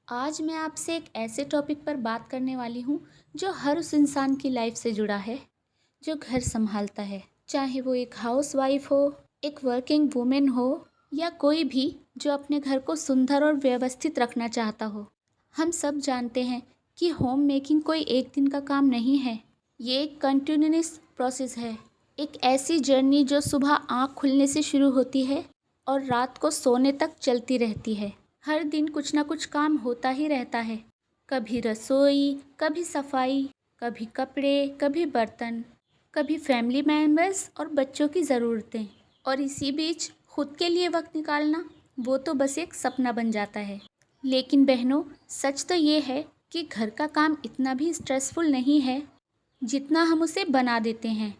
आज मैं आपसे एक ऐसे टॉपिक पर बात करने वाली हूँ जो हर उस इंसान की लाइफ से जुड़ा है जो घर संभालता है। चाहे वो एक हाउसवाइफ हो, एक वर्किंग वुमेन हो या कोई भी जो अपने घर को सुंदर और व्यवस्थित रखना चाहता हो। हम सब जानते हैं कि होम मेकिंग कोई एक दिन का काम नहीं है। ये एक कंटिन्यूअस प्रोसेस है, एक ऐसी जर्नी जो सुबह आँख खुलने से शुरू होती है और रात को सोने तक चलती रहती है। हर दिन कुछ ना कुछ काम होता ही रहता है। कभी रसोई, कभी सफाई, कभी कपड़े, कभी बर्तन, कभी फैमिली मेम्बर्स और बच्चों की ज़रूरतें। और इसी बीच खुद के लिए वक्त निकालना, वो तो बस एक सपना बन जाता है। लेकिन बहनों, सच तो ये है कि घर का काम इतना भी स्ट्रेसफुल नहीं है जितना हम उसे बना देते हैं।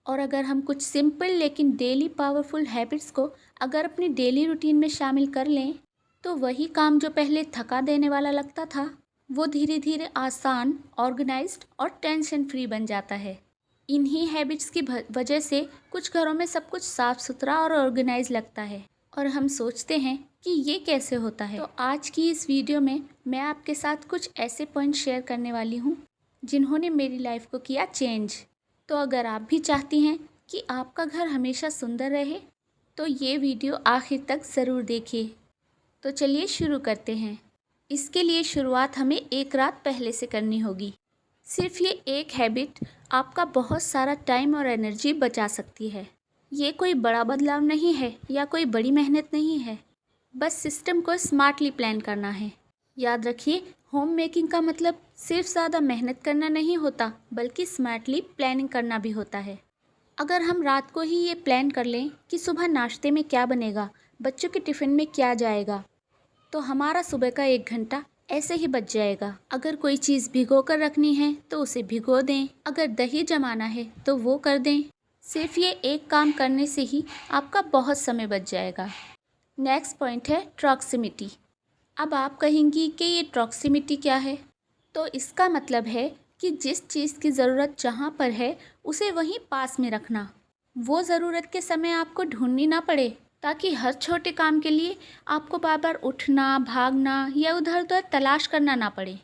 और अगर हम कुछ सिंपल लेकिन डेली पावरफुल हैबिट्स को अगर अपनी डेली रूटीन में शामिल कर लें, तो वही काम जो पहले थका देने वाला लगता था, वो धीरे धीरे आसान, ऑर्गेनाइज्ड और टेंशन फ्री बन जाता है। इन्हीं हैबिट्स की वजह से कुछ घरों में सब कुछ साफ सुथरा और ऑर्गेनाइज लगता है और हम सोचते हैं कि ये कैसे होता है। तो आज की इस वीडियो में मैं आपके साथ कुछ ऐसे पॉइंट शेयर करने वाली हूँ जिन्होंने मेरी लाइफ को किया चेंज। तो अगर आप भी चाहती हैं कि आपका घर हमेशा सुंदर रहे, तो ये वीडियो आखिर तक ज़रूर देखिए। तो चलिए शुरू करते हैं। इसके लिए शुरुआत हमें एक रात पहले से करनी होगी। सिर्फ ये एक हैबिट आपका बहुत सारा टाइम और एनर्जी बचा सकती है। ये कोई बड़ा बदलाव नहीं है या कोई बड़ी मेहनत नहीं है, बस सिस्टम को स्मार्टली प्लान करना है। याद रखिए, होम मेकिंग का मतलब सिर्फ ज़्यादा मेहनत करना नहीं होता, बल्कि स्मार्टली प्लानिंग करना भी होता है। अगर हम रात को ही ये प्लान कर लें कि सुबह नाश्ते में क्या बनेगा, बच्चों के टिफ़िन में क्या जाएगा, तो हमारा सुबह का 1 घंटा ऐसे ही बच जाएगा। अगर कोई चीज़ भिगो कर रखनी है तो उसे भिगो दें, अगर दही जमाना है तो वो कर दें। सिर्फ ये एक काम करने से ही आपका बहुत समय बच जाएगा। नेक्स्ट पॉइंट है प्रॉक्सिमिटी। अब आप कहेंगी कि ये प्रॉक्सिमिटी क्या है? तो इसका मतलब है कि जिस चीज़ की ज़रूरत जहाँ पर है उसे वहीं पास में रखना। वो ज़रूरत के समय आपको ढूंढनी ना पड़े, ताकि हर छोटे काम के लिए आपको बार बार उठना, भागना या उधर उधर तलाश करना ना पड़े।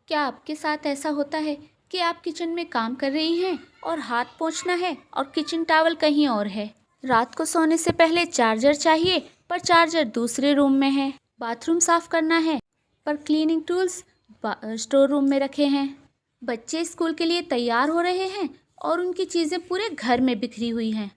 क्या आपके साथ ऐसा होता है कि आप किचन में काम कर रही हैं और हाथ पोंछना है और किचन टॉवल कहीं और है? रात को सोने से पहले चार्जर चाहिए पर चार्जर दूसरे रूम में है। बाथरूम साफ करना है पर क्लीनिंग टूल्स स्टोर रूम में रखे हैं। बच्चे स्कूल के लिए तैयार हो रहे हैं और उनकी चीज़ें पूरे घर में बिखरी हुई हैं।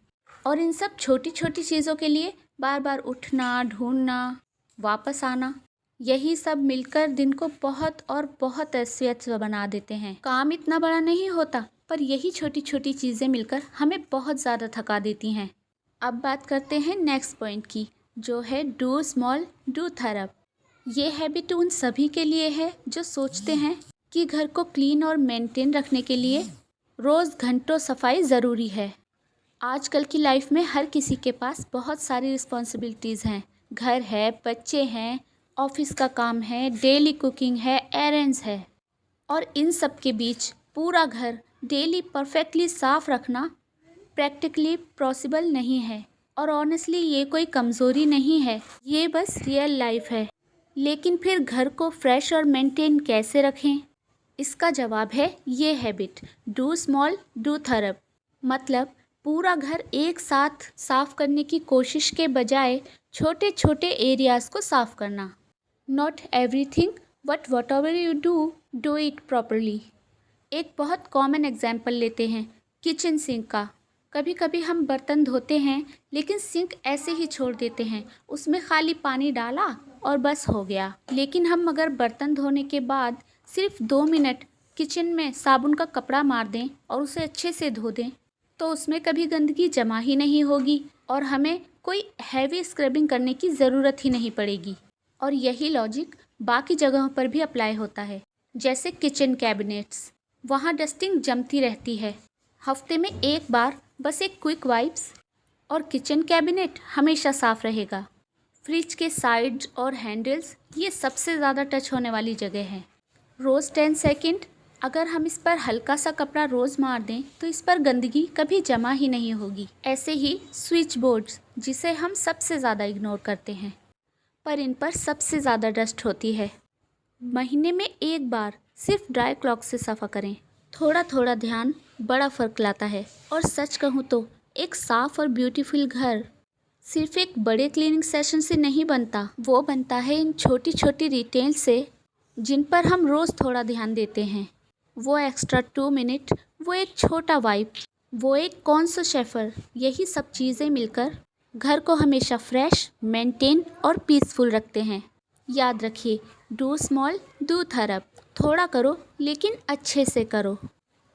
और इन सब छोटी छोटी चीज़ों के लिए बार बार उठना, ढूंढना, वापस आना, यही सब मिलकर दिन को बहुत और बहुत अस्त बना देते हैं। काम इतना बड़ा नहीं होता, पर यही छोटी छोटी चीज़ें मिलकर हमें बहुत ज़्यादा थका देती हैं। अब बात करते हैं नेक्स्ट पॉइंट की, जो है डू स्मॉल डू थरप। ये हैबिट उन सभी के लिए है जो सोचते हैं कि घर को क्लीन और मेंटेन रखने के लिए रोज़ घंटों सफाई ज़रूरी है। आजकल की लाइफ में हर किसी के पास बहुत सारी रिस्पॉन्सिबिलिटीज़ हैं। घर है, बच्चे हैं, ऑफिस का काम है, डेली कुकिंग है, एरेंड्स है। और इन सब के बीच पूरा घर डेली परफेक्टली साफ रखना प्रैक्टिकली पॉसिबल नहीं है। और ऑनेस्टली ये कोई कमज़ोरी नहीं है, ये बस रियल लाइफ है। लेकिन फिर घर को फ्रेश और मेंटेन कैसे रखें? इसका जवाब है ये हैबिट, डू स्मॉल डू थरप। मतलब पूरा घर एक साथ साफ करने की कोशिश के बजाय छोटे छोटे एरियाज़ को साफ करना। Not everything, but what ever you do it properly. एक बहुत कॉमन एग्जाम्पल लेते हैं किचन सिंक का। कभी कभी हम बर्तन धोते हैं लेकिन सिंक ऐसे ही छोड़ देते हैं, उसमें खाली पानी डाला और बस हो गया। लेकिन हम अगर बर्तन धोने के बाद सिर्फ 2 मिनट किचन में साबुन का कपड़ा मार दें और उसे अच्छे से धो दें, तो उसमें कभी गंदगी जमा ही नहीं होगी और हमें कोई हैवी स्क्रबिंग करने की ज़रूरत ही नहीं पड़ेगी। और यही लॉजिक बाकी जगहों पर भी अप्लाई होता है, जैसे किचन कैबिनेट्स। वहाँ डस्टिंग जमती रहती है, हफ्ते में एक बार बस एक क्विक वाइप्स और किचन कैबिनेट हमेशा साफ रहेगा। फ्रिज के साइड्स और हैंडल्स ये सबसे ज़्यादा टच होने वाली जगह है। रोज़ 10 सेकेंड अगर हम इस पर हल्का सा कपड़ा रोज़ मार दें तो इस पर गंदगी कभी जमा ही नहीं होगी। ऐसे ही स्विच बोर्ड्स, जिसे हम सबसे ज़्यादा इग्नोर करते हैं, पर इन पर सबसे ज़्यादा डस्ट होती है। महीने में एक बार सिर्फ ड्राई क्लॉथ से सफ़ा करें। थोड़ा थोड़ा ध्यान बड़ा फ़र्क लाता है। और सच कहूँ तो एक साफ़ और ब्यूटीफुल घर सिर्फ एक बड़े क्लीनिंग सेशन से नहीं बनता, वो बनता है इन छोटी छोटी डिटेल से जिन पर हम रोज़ थोड़ा ध्यान देते हैं। वो एक्स्ट्रा 2 मिनट, वो एक छोटा वाइप, वो एक कॉन्सो शेफर, यही सब चीज़ें मिलकर घर को हमेशा फ्रेश, मेंटेन और पीसफुल रखते हैं। याद रखिए, डू स्मॉल डू थरप। थोड़ा करो लेकिन अच्छे से करो।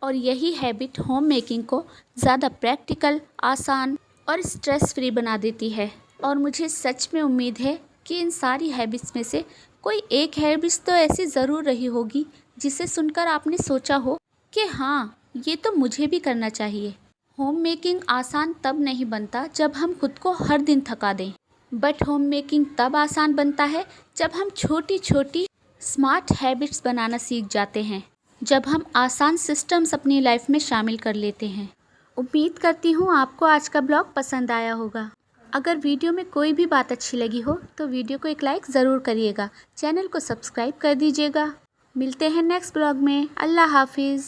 और यही हैबिट होम मेकिंग को ज़्यादा प्रैक्टिकल, आसान और स्ट्रेस फ्री बना देती है। और मुझे सच में उम्मीद है कि इन सारी हैबिट्स में से कोई एक हैबिट्स तो ऐसी ज़रूर रही होगी जिसे सुनकर आपने सोचा हो कि हाँ, ये तो मुझे भी करना चाहिए। होम मेकिंग आसान तब नहीं बनता जब हम खुद को हर दिन थका दें, बट होम मेकिंग तब आसान बनता है जब हम छोटी छोटी स्मार्ट हैबिट्स बनाना सीख जाते हैं, जब हम आसान सिस्टम्स अपनी लाइफ में शामिल कर लेते हैं। उम्मीद करती हूँ आपको आज का ब्लॉग पसंद आया होगा। अगर वीडियो में कोई भी बात अच्छी लगी हो तो वीडियो को एक लाइक ज़रूर करिएगा, चैनल को सब्सक्राइब कर दीजिएगा। मिलते हैं नेक्स्ट ब्लॉग में। अल्लाह हाफिज़।